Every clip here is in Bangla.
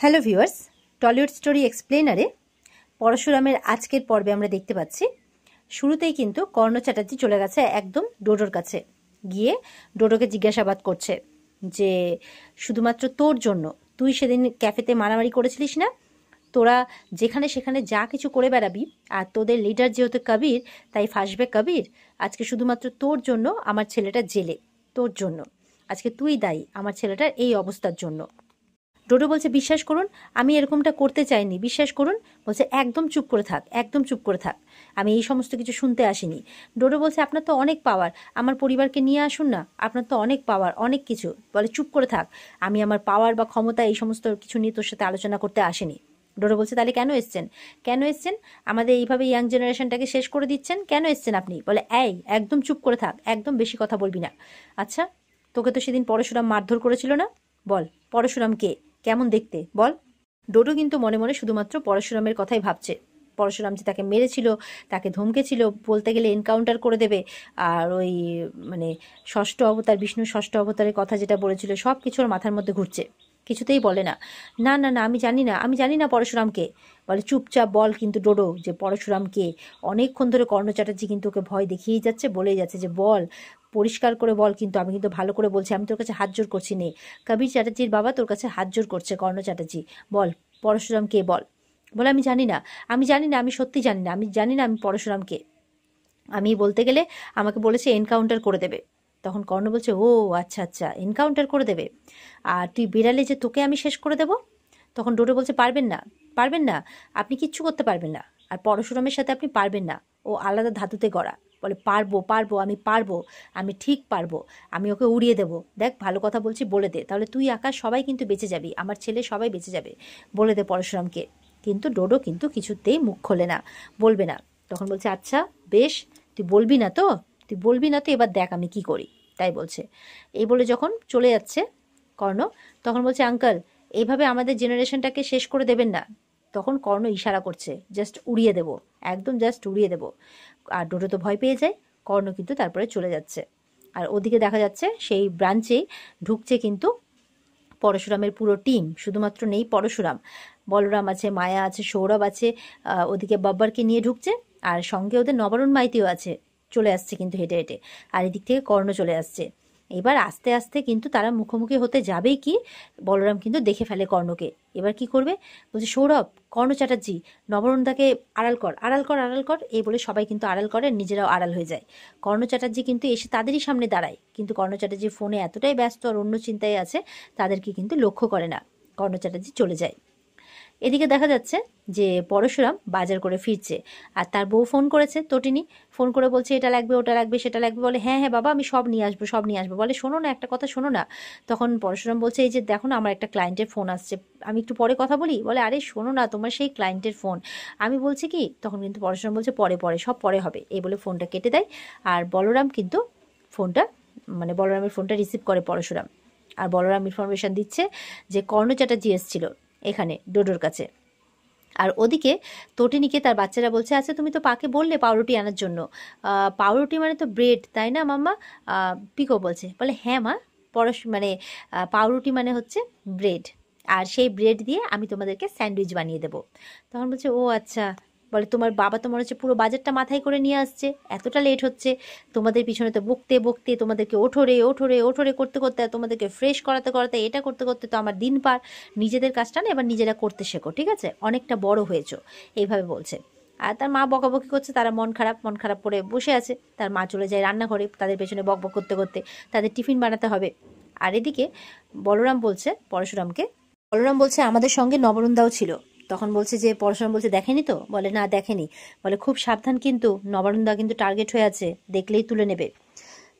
হ্যালো ভিউয়ার্স, টলিউড স্টোরি এক্সপ্লেনারে পরশুরামের আজকের পর্বে আমরা দেখতে পাচ্ছি শুরুতেই কিন্তু কর্ণ চ্যাটার্জি চলে গেছে একদম ডোডোর কাছে, গিয়ে ডোডোকে জিজ্ঞাসাবাদ করছে যে শুধুমাত্র তোর জন্য, তুই সেদিন ক্যাফেতে মারামারি করেছিলিস না, তোরা যেখানে সেখানে যা কিছু করে বেড়াবি, আর তোদের লিডার যেহেতু কবির, তাই ফাঁসবে কবির। আজকে শুধুমাত্র তোর জন্য আমার ছেলেটা জেলে, তোর জন্য আজকে তুই দায়ী আমার ছেলেটার এই অবস্থার জন্য। ডোডো বলছে বিশ্বাস করুন আমি এরকমটা করতে চাইনি, বিশ্বাস করুন। বলছে একদম চুপ করে থাক, একদম চুপ করে থাক, আমি এই সমস্ত কিছু শুনতে আসিনি। ডোডো বলছে আপনার তো অনেক পাওয়ার, আমার পরিবারকে নিয়ে আসুন না, আপনার তো অনেক পাওয়ার, অনেক কিছু। বলে চুপ করে থাক, আমি আমার পাওয়ার বা ক্ষমতা এই সমস্ত কিছু নিয়ে তোর সাথে আলোচনা করতে আসিনি। ডোডো বলছে তাহলে কেন এসছেন, কেন এসছেন আমাদের এইভাবে ইয়াং জেনারেশনটাকে শেষ করে দিচ্ছেন, কেন এসছেন আপনি? বলে এই একদম চুপ করে থাক, একদম বেশি কথা বলবি না। আচ্ছা তোকে তো সেদিন পরশুরাম মারধর করেছিল না, বল পরশুরাম কে, কেমন দেখতে বল। ডোডো কিন্তু মনে মনে শুধুমাত্র পরশুরামের কথাই ভাবছে। পরশুরাম যে তাকে মেরেছিল, তাকে ধমকেছিল, বলতে গেলে এনকাউন্টার করে দেবে, আর ওই মানে ষষ্ঠ অবতার, বিষ্ণুর ষষ্ঠ অবতারের কথা যেটা বলেছিল, সব কিছু ওর মাথার মধ্যে ঘুরছে। কিছুতেই বলে না, না না না আমি জানি না, আমি জানি না পরশুরামকে। বলে চুপচাপ বল কিন্তু ডোডো যে পরশুরামকে। অনেকক্ষণ ধরে কর্ণ চ্যাটার্জি কিন্তু ওকে ভয় দেখিয়েই যাচ্ছে, বলেই যাচ্ছে যে বল, পরিষ্কার করে বল, কিন্তু আমি কিন্তু ভালো করে বলছি, আমি তোর কাছে হাত জোর করছি নে, কবির চ্যাটার্জির বাবা তোর কাছে হাত জোর করছে কর্ণ চ্যাটার্জি, বল পরশুরাম কে বল। বলে আমি জানি না, আমি জানি না, আমি সত্যি জানি না, আমি জানি না আমি পরশুরাম কে। আমি বলতে গেলে আমাকে বলেছে এনকাউন্টার করে দেবে। তখন কর্ণ বলছে ও আচ্ছা আচ্ছা এনকাউন্টার করে দেবে, আর তুই বেরালে যে তোকে আমি শেষ করে দেব। তখন ডোডো বলছে পারবেন না, পারবেন না, আপনি কিচ্ছু করতে পারবেন না, আর পরশুরামের সাথে আপনি পারবেন না, ও আলাদা ধাতুতে গড়া। বলে পারবো পারবো আমি পারবো, আমি ঠিক পারবো, আমি ওকে উড়িয়ে দেবো। দেখ ভালো কথা বলছি, বলে দে, তাহলে তুই আকাশ সবাই কিন্তু বেঁচে যাবি, আমার ছেলে সবাই বেঁচে যাবে, বলে দে পরশুরামকে। কিন্তু ডোডো কিন্তু কিছুতেই মুখ খোলে না, বলবে না। তখন বলছে আচ্ছা বেশ, তুই বলবি না তো, তুই বলবি না তো, এবার দেখ আমি কি করি, তাই বলছে। এই বলে যখন চলে যাচ্ছে কর্ণ, তখন বলছে আঙ্কেল এইভাবে আমাদের জেনারেশনটাকে শেষ করে দেবেন না। তখন কর্ণ ইশারা করছে জাস্ট উড়িয়ে দেব, একদম জাস্ট উড়িয়ে দেব। আর ডোডো তো ভয় পেয়ে যায়, কর্ণ কিন্তু তারপরে চলে যাচ্ছে। আর ওদিকে দেখা যাচ্ছে সেই ব্রাঞ্চেই ঢুকছে কিন্তু পরশুরামের পুরো টিম, শুধুমাত্র নেই পরশুরাম, বলরাম আছে, মায়া আছে, সৌরভ আছে, ওদিকে বাব্বারকে নিয়ে ঢুকছে, আর সঙ্গে ওদের নবারুণ মাইতিও আছে, চলে আসছে কিন্তু হেঁটে হেঁটে। আর এদিক থেকে কর্ণ চলে আসছে। এবার আস্তে আস্তে কিন্তু তারা মুখোমুখি হতে যাবেই কি, বলরাম কিন্তু দেখে ফেলে কর্ণকে। এবার কি করবে, বলছে সৌরভ, কর্ণ চ্যাটার্জি, নবরুণদাকে আড়াল কর, আড়াল কর, আড়াল কর, এই বলে সবাই কিন্তু আড়াল করে, নিজেরাও আড়াল হয়ে যায়। কর্ণ চ্যাটার্জি কিন্তু এসে তাদেরই সামনে দাঁড়ায়, কিন্তু কর্ণ চ্যাটার্জি ফোনে এতটাই ব্যস্ত আর অন্য চিন্তায় আছে, তাদেরকে কিন্তু লক্ষ্য করে না, কর্ণ চ্যাটার্জি চলে যায়। এদিকে দেখা যাচ্ছে যে পরশুরাম বাজার করে ফিরছে, আর তার বউ ফোন করেছে তটিনী, ফোন করে বলছে এটা লাগবে, ওটা লাগবে, সেটা লাগবে। বলে হ্যাঁ হ্যাঁ বাবা আমি সব নিয়ে আসবো, সব নিয়ে আসবো। বলে শোনো না একটা কথা, শোনো না। তখন পরশুরাম বলছে এই যে দেখো না আমার একটা ক্লায়েন্টের ফোন আসছে, আমি একটু পরে কথা বলি। বলে আরে শোনো না তোমার সেই ক্লায়েন্টের ফোন, আমি বলছি কি। তখন কিন্তু পরশুরাম বলছে পরে পরে, সব পরে হবে, এই বলে ফোনটা কেটে দেয়। আর বলরাম কিন্তু ফোনটা, মানে বলরামের ফোনটা রিসিভ করে পরশুরাম। আর বলরাম ইনফরমেশন দিচ্ছে যে কর্ণ চ্যাটার্জি এসেছিল এখানে ডোডোর কাছে। আর ওদিকে তটিনীকে তার বাচ্চারা বলছে আচ্ছা তুমি তো পাকে বললে পাউরুটি আনার জন্য, পাউরুটি মানে তো ব্রেড তাই না মাম্মা? পিকো বলছে, বলে হ্যাঁ মা, মানে পাউরুটি মানে হচ্ছে ব্রেড, আর সেই ব্রেড দিয়ে আমি তোমাদেরকে স্যান্ডউইচ বানিয়ে দেবো। তখন বলছে ও আচ্ছা। বলে তোমার বাবা তো মনে হচ্ছে পুরো বাজারটা মাথায় করে নিয়ে আসছে, এতটা লেট হচ্ছে তোমাদের পিছনে তো বকতে বকতে, তোমাদেরকে ওঠোরে ওঠোরে ওঠোরে করতে করতে, তোমাদেরকে ফ্রেশ করাতে করাতে, এটা করতে করতে তো আমার দিন পার, নিজেদের কাজটা না এবার নিজেরা করতে শেখো, ঠিক আছে, অনেকটা বড় হয়েছো, এইভাবে বলছে। আর তার মা বকাবকি করছে, তারা মন খারাপ, মন খারাপ করে বসে আছে। তার মা চলে যায় রান্নাঘরে, তাদের পেছনে বকবক করতে করতে, তাদের টিফিন বানাতে হবে। আর এদিকে বলরাম বলছে পরশুরামকে, বলরাম বলছে আমাদের সঙ্গে নবরুণদাও ছিল। তখন বলছে যে পরশুরাম বলছে দেখেনি তো, বলে না দেখেনি। বলে খুব সাবধান কিন্তু, নবরুণদা কিন্তু টার্গেট হয়ে আছে, দেখলেই তুলে নেবে।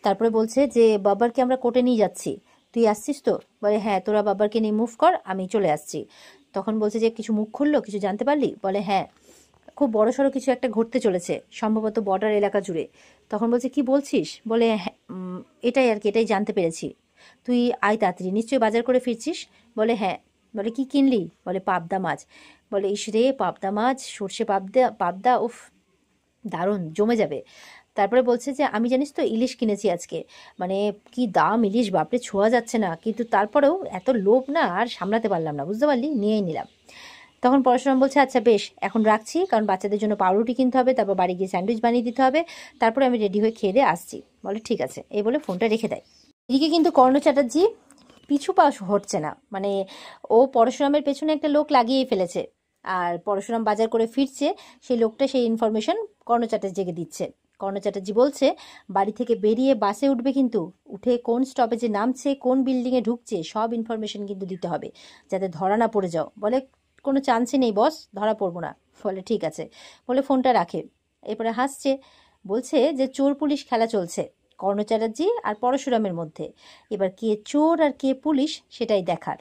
তারপরে বলছে যে বাবারকে আমরা কোর্টে নিয়ে যাচ্ছি, তুই আসছিস তো? বলে হ্যাঁ তোরা বাবারকে নিয়ে মুভ কর, আমি চলে আসছি। তখন বলছে যে কিছু মুখ খুললো, কিছু জানতে পারলি? বলে হ্যাঁ খুব বড়সড় কিছু একটা ঘটতে চলেছে, সম্ভবত বর্ডার এলাকা জুড়ে। তখন বলছে কি বলছিস? বলে হ্যাঁ এটাই আর কি, এটাই জানতে পেরেছি। তুই আয় তাড়াতাড়ি, নিশ্চয়ই বাজার করে ফিরছিস? বলে হ্যাঁ। বলে কি কিনলি? বলে পাবদা মাছ। বলে ইস রে পাবদা মাছ, সর্ষে পাবদা, পাবদা উফ দারুণ জমে যাবে। তারপরে বলছে যে আমি জানিস তো ইলিশ কিনেছি আজকে, মানে কি দাম ইলিশ, বাপরে ছোঁয়া যাচ্ছে না, কিন্তু তারপরেও এত লোভ না আর সামলাতে পারলাম না, বুঝতে পারলি, নিয়েই নিলাম। তখন পরশুরাম বলছে আচ্ছা বেশ, এখন রাখছি, কারণ বাচ্চাদের জন্য পাউরুটি কিনতে হবে, তারপর বাড়ি গিয়ে স্যান্ডউইচ বানিয়ে দিতে হবে, তারপরে আমি রেডি হয়ে খেয়ে দিয়ে আসছি। বলে ঠিক আছে, এই বলে ফোনটা রেখে দেয়। এদিকে কিন্তু কর্ণ চ্যাটার্জি পিছু পা হটছে না, মানে ও পরশুরামের পেছনে একটা লোক লাগিয়েই ফেলেছে, আর পরশুরাম বাজার করে ফিরছে, সেই লোকটা সেই ইনফরমেশন কর্ণ চ্যাটার্জিকে দিচ্ছে। কর্ণ চ্যাটার্জি বলছে বাড়ি থেকে বেরিয়ে বাসে উঠবে, কিন্তু উঠে কোন স্টপেজে নামছে, কোন বিল্ডিংয়ে ঢুকছে, সব ইনফরমেশন কিন্তু দিতে হবে, যাতে ধরা না পড়ে যাও। বলে কোনো চান্সই নেই বস, ধরা পড়বো না। বলে ঠিক আছে, বলে ফোনটা রাখে। এরপরে হাসছে, বলছে যে চোর পুলিশ খেলা চলছে কর্ণ চ্যাটার্জি আর পরশুরামের মধ্যে, এবার কে চোর আর কে পুলিশ সেটাই দেখার।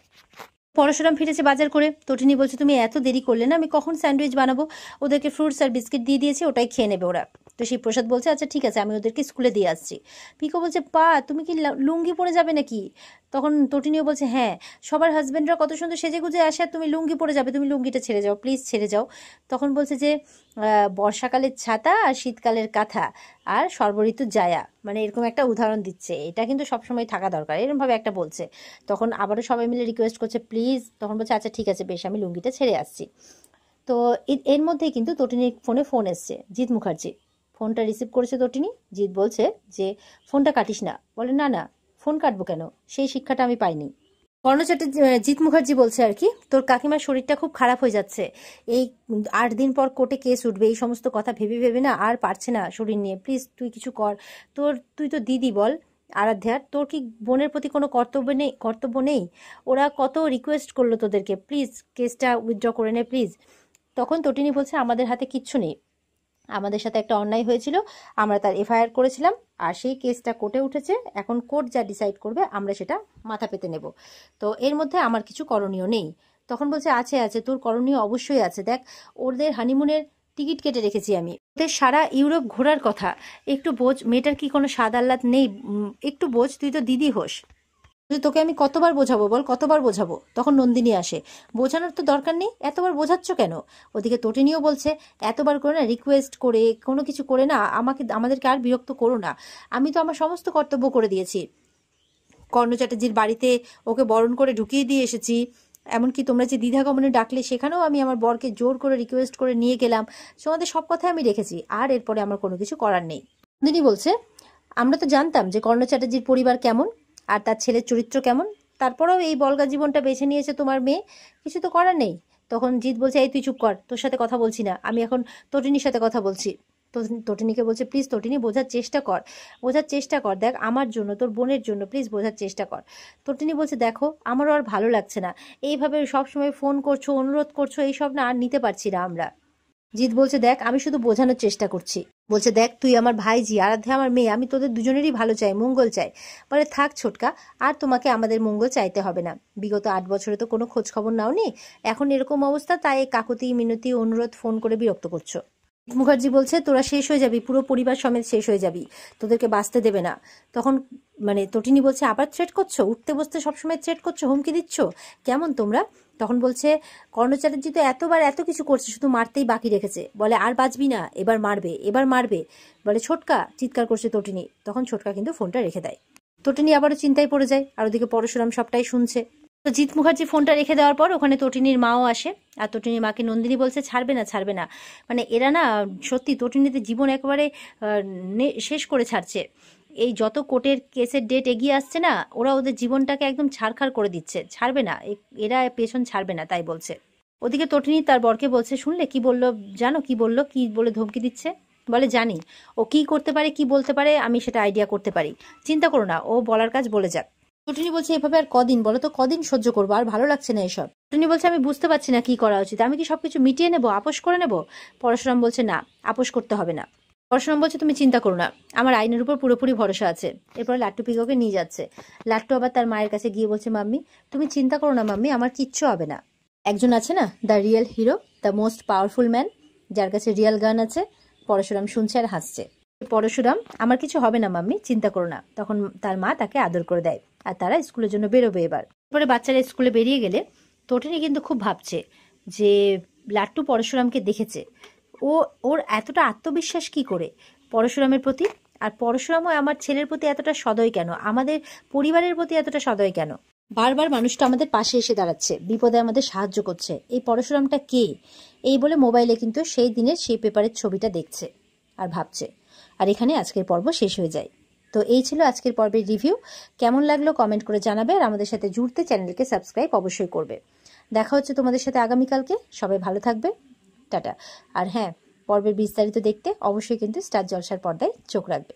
পরশুরাম ফিরেছে বাজার করে। তটিনী বলছে তুমি এত দেরি করলে না, আমি কখন স্যান্ডউইচ বানাবো, ওদেরকে ফ্রুটস আর বিস্কিট দিয়ে দিয়েছি, ওটাই খেয়ে নেবে ওরা। তো সেই প্রসাদ বলছে আচ্ছা ঠিক আছে, আমি ওদেরকে স্কুলে দিয়ে আসছি। পিকো বলছে পা তুমি কি লুঙ্গি পরে যাবে নাকি? তখন তটিনীও বলছে হ্যাঁ, সবার হাজবেন্ডরা কত সুন্দর সেজে গুজে আসে, আর তুমি লুঙ্গি পরে যাবে, তুমি লুঙ্গিটা ছেড়ে যাও প্লিজ, ছেড়ে যাও। তখন বলছে যে বর্ষাকালের ছাতা আর শীতকালের কাঁথা আর সর্বঋতু জায়া, মানে এরকম একটা উদাহরণ দিচ্ছে, এটা কিন্তু সবসময় থাকা দরকার, এরকমভাবে একটা বলছে। তখন আবারও সবাই মিলে রিকোয়েস্ট করছে প্লিজ, তখন বলছে আচ্ছা ঠিক আছে বেশ, আমি লুঙ্গিটা ছেড়ে আসছি। তো এর মধ্যেই কিন্তু তটিনীর ফোনে ফোন এসছে, জিৎ মুখার্জি। ফোনটা রিসিভ করেছে তটিনী। জিৎ বলছে যে ফোনটা কাটিস না। বলে না না, ফোন কাটবো কেন, সেই শিক্ষাটা আমি পাইনি। কর্ণ চ্যাটার্জি জিৎ মুখার্জি বলছে আর কি, তোর কাকিমার শরীরটা খুব খারাপ হয়ে যাচ্ছে, এই 8 দিন পর কোর্টে কেস উঠবে, এই সমস্ত কথা ভেবে ভেবে না আর পারছে না শরীর নিয়ে, প্লিজ তুই কিছু কর। তুই তো দিদি বল আরাধ্যার, তোর কি বোনের প্রতি কোনো কর্তব্য নেই? ওরা কত রিকোয়েস্ট করলো তোদেরকে, প্লিজ কেসটা উইথড্র করে নে প্লিজ। তখন তটিনী বলছে আমাদের হাতে কিচ্ছু নেই, আমাদের সাথে একটা অন্যায় হয়েছিল, আমরা তার এফআইআর করেছিলাম, আর সেই কেসটা কোর্টে উঠেছে, এখন কোর্ট যা ডিসাইড করবে আমরা সেটা মাথা পেতে নেব, তো এর মধ্যে আমার কিছু করণীয় নেই। তখন বলছে আছে আছে, তোর করণীয় অবশ্যই আছে, দেখ ওদের হানিমুনের টিকিট কেটে রেখেছি আমি, ওদের সারা ইউরোপ ঘোরার কথা, একটু বোঝ, মেয়েটার কি কোনো স্বাদ আহ্লাদ নেই, একটু বোঝ, তুই তো দিদি হোস। তোকে আমি কতবার বোঝাবো বল, কতবার বোঝাবো? তখন নন্দিনী আসে, বোঝানোর তো দরকার নেই, এতবার বোঝাচ্ছ কেন? ওদিকে তটিনীও বলছে এতবার করে না রিকোয়েস্ট করে কোনো কিছু করে না আমাদেরকে আর বিরক্ত করো না, আমি তো আমার সমস্ত কর্তব্য করে দিয়েছি, কর্ণ চ্যাটার্জির বাড়িতে ওকে বরণ করে ঢুকিয়ে দিয়ে এসেছি, এমনকি তোমরা যে দ্বিধাগমনে ডাকলে সেখানেও আমি আমার বরকে জোর করে রিকোয়েস্ট করে নিয়ে গেলাম, তোমাদের সব কথা আমি রেখেছি, আর এরপরে আমার কোনো কিছু করার নেই। নন্দিনী বলছে আমরা তো জানতাম যে কর্ণ চ্যাটার্জির পরিবার কেমন আর তার ছেলের চরিত্র কেমন, তারপরেও এই বলগা জীবনটা বেছে নিয়েছে তোমার মেয়ে, কিছু তো করার নেই। তখন জিৎ বলছে এই তুই চুপ কর, তোর সাথে কথা বলছি না, আমি এখন তটিনীর সাথে কথা বলছি। তটিনীকে বলছে প্লিজ তটিনী বোঝার চেষ্টা কর, দেখ আমার জন্য, তোর বোনের জন্য, প্লিজ বোঝার চেষ্টা কর। তটিনী বলছে দেখো আমারও আর ভালো লাগছে না, এইভাবে সবসময় ফোন করছো, অনুরোধ করছো, এইসব না আর নিতে পারছি না আমরা। জিৎ বলছে দেখ আমি শুধু বোঝানোর চেষ্টা করছি, বলছে দেখ তুই আমার ভাইজি, আরাধ্যা আমার মেয়ে, আমি তোদের দুজনেরই ভালো চাই, মঙ্গল চাই। বলে থাক ছোটকা, আর তোমাকে আমাদের মঙ্গল চাইতে হবে না, বিগত 8 বছরে তো কোনো খোঁজ খবর নাওনি, এখন এরকম অবস্থা, তাই কাকুতি মিনতি অনুরোধ ফোন করে বিরক্ত করছো। মুখার্জি বলছে তোরা শেষ হয়ে যাবি, পুরো পরিবার সমেত শেষ হয়ে যাবি, তোদেরকে বাঁচতে দেবে না। তখন মানে তটিনী বলছে আবার থ্রেট করছো, উঠতে বসতে সবসময় থ্রেট করছো, হুমকি দিচ্ছ, কেমন তোমরা? তখন বলছে কর্ণ চ্যাটার্জি তো এতবার এত কিছু করছে, শুধু মারতেই বাকি রেখেছে, বলে আর বাঁচবি না, এবার মারবে, এবার মারবে। বলে ছোটকা, চিৎকার করছে তটিনী। তখন ছোটকা কিন্তু ফোনটা রেখে দেয়। তটিনী আবারও চিন্তায় পড়ে যায়, আর ওদিকে পরশুরাম সবটাই শুনছে। তো জিৎ মুখার্জি ফোনটা রেখে দেওয়ার পর ওখানে তটিনীর মাও আসে, আর তটিনীর মাকে নন্দিনী বলছে ছাড়বে না, মানে এরা না সত্যি তটিনীদের জীবন একেবারে শেষ করে ছাড়ছে, এই যত কোর্টের কেসের ডেট এগিয়ে আসছে না, ওরা ওদের জীবনটাকে একদম ছাড়খাড় করে দিচ্ছে, ছাড়বে না, এরা পেছন ছাড়বে না, তাই বলছে। ওদিকে তটিনী তার বরকে বলছে শুনলে কি বললো, জানো কি বলে ধমকি দিচ্ছে? বলে জানি, ও কি করতে পারে, কি বলতে পারে, আমি সেটা আইডিয়া করতে পারি, চিন্তা করো না, ও বলার কাজ বলে যাক। টুনি বলছে এভাবে আর কদিন বলো তো, কদিন সহ্য করবো, আর ভালো লাগছে না এসব। টুনি বলছে আমি বুঝতে পারছি না কি করা উচিত, আমি কি সবকিছু মিটিয়ে নেবো, আপোষ করে নেবো? পরশুরাম বলছে না, আপোষ করতে হবে না। পরশুরাম বলছে তুমি চিন্তা করো না, আমার আইনের উপর পুরোপুরি ভরসা আছে। এরপর লাট্টু পিকাকে নিয়ে যাচ্ছে। লাট্টু আবার তার মায়ের কাছে গিয়ে বলছে মাম্মি তুমি চিন্তা করো না মাম্মি, আমার কিচ্ছু হবে না। একজন আছে না, the real hero, the most powerful man, যার কাছে রিয়েল গান আছে। পরশুরাম শুনছে আর হাসছে। পরশুরাম আমার কিছু হবে না মাম্মি, চিন্তা করো না। তখন তার মা তাকে আদর করে দেয়, আর তারা স্কুলের জন্য বেরোবে। এরপরে বাচ্চারা স্কুলে বেরিয়ে গেলে তটিনী কিন্তু খুব ভাবছে যে লাট্টু পরশুরামকে দেখেছে, ওর এতটা আত্মবিশ্বাস কি করে, পরশুরামের প্রতি। আর পরশুরামও আমার ছেলের প্রতি এতটা সদয় কেন, আমাদের পরিবারের প্রতি এতটা সদয় কেন? বারবার মানুষটা আমাদের পাশে এসে দাঁড়াচ্ছে, বিপদে আমাদের সাহায্য করছে। এই পরশুরামটা কে? এই বলে মোবাইলে কিন্তু সেই দিনের সেই পেপারের ছবিটা দেখছে আর ভাবছে। আর এখানে আজকের পর্ব শেষ হয়ে যায়। তো এই ছিল আজকের পর্বের রিভিউ। কেমন লাগলো কমেন্ট করে জানাবে, আর আমাদের সাথে জুড়তে চ্যানেলকে সাবস্ক্রাইব অবশ্যই করবে। দেখা হচ্ছে তোমাদের সাথে আগামীকালকে। সবাই ভালো থাকবে, টাটা। আর হ্যাঁ, পর্বের বিস্তারিত দেখতে অবশ্যই কিন্তু স্টার জলসার পর্দায় চোখ রাখবে।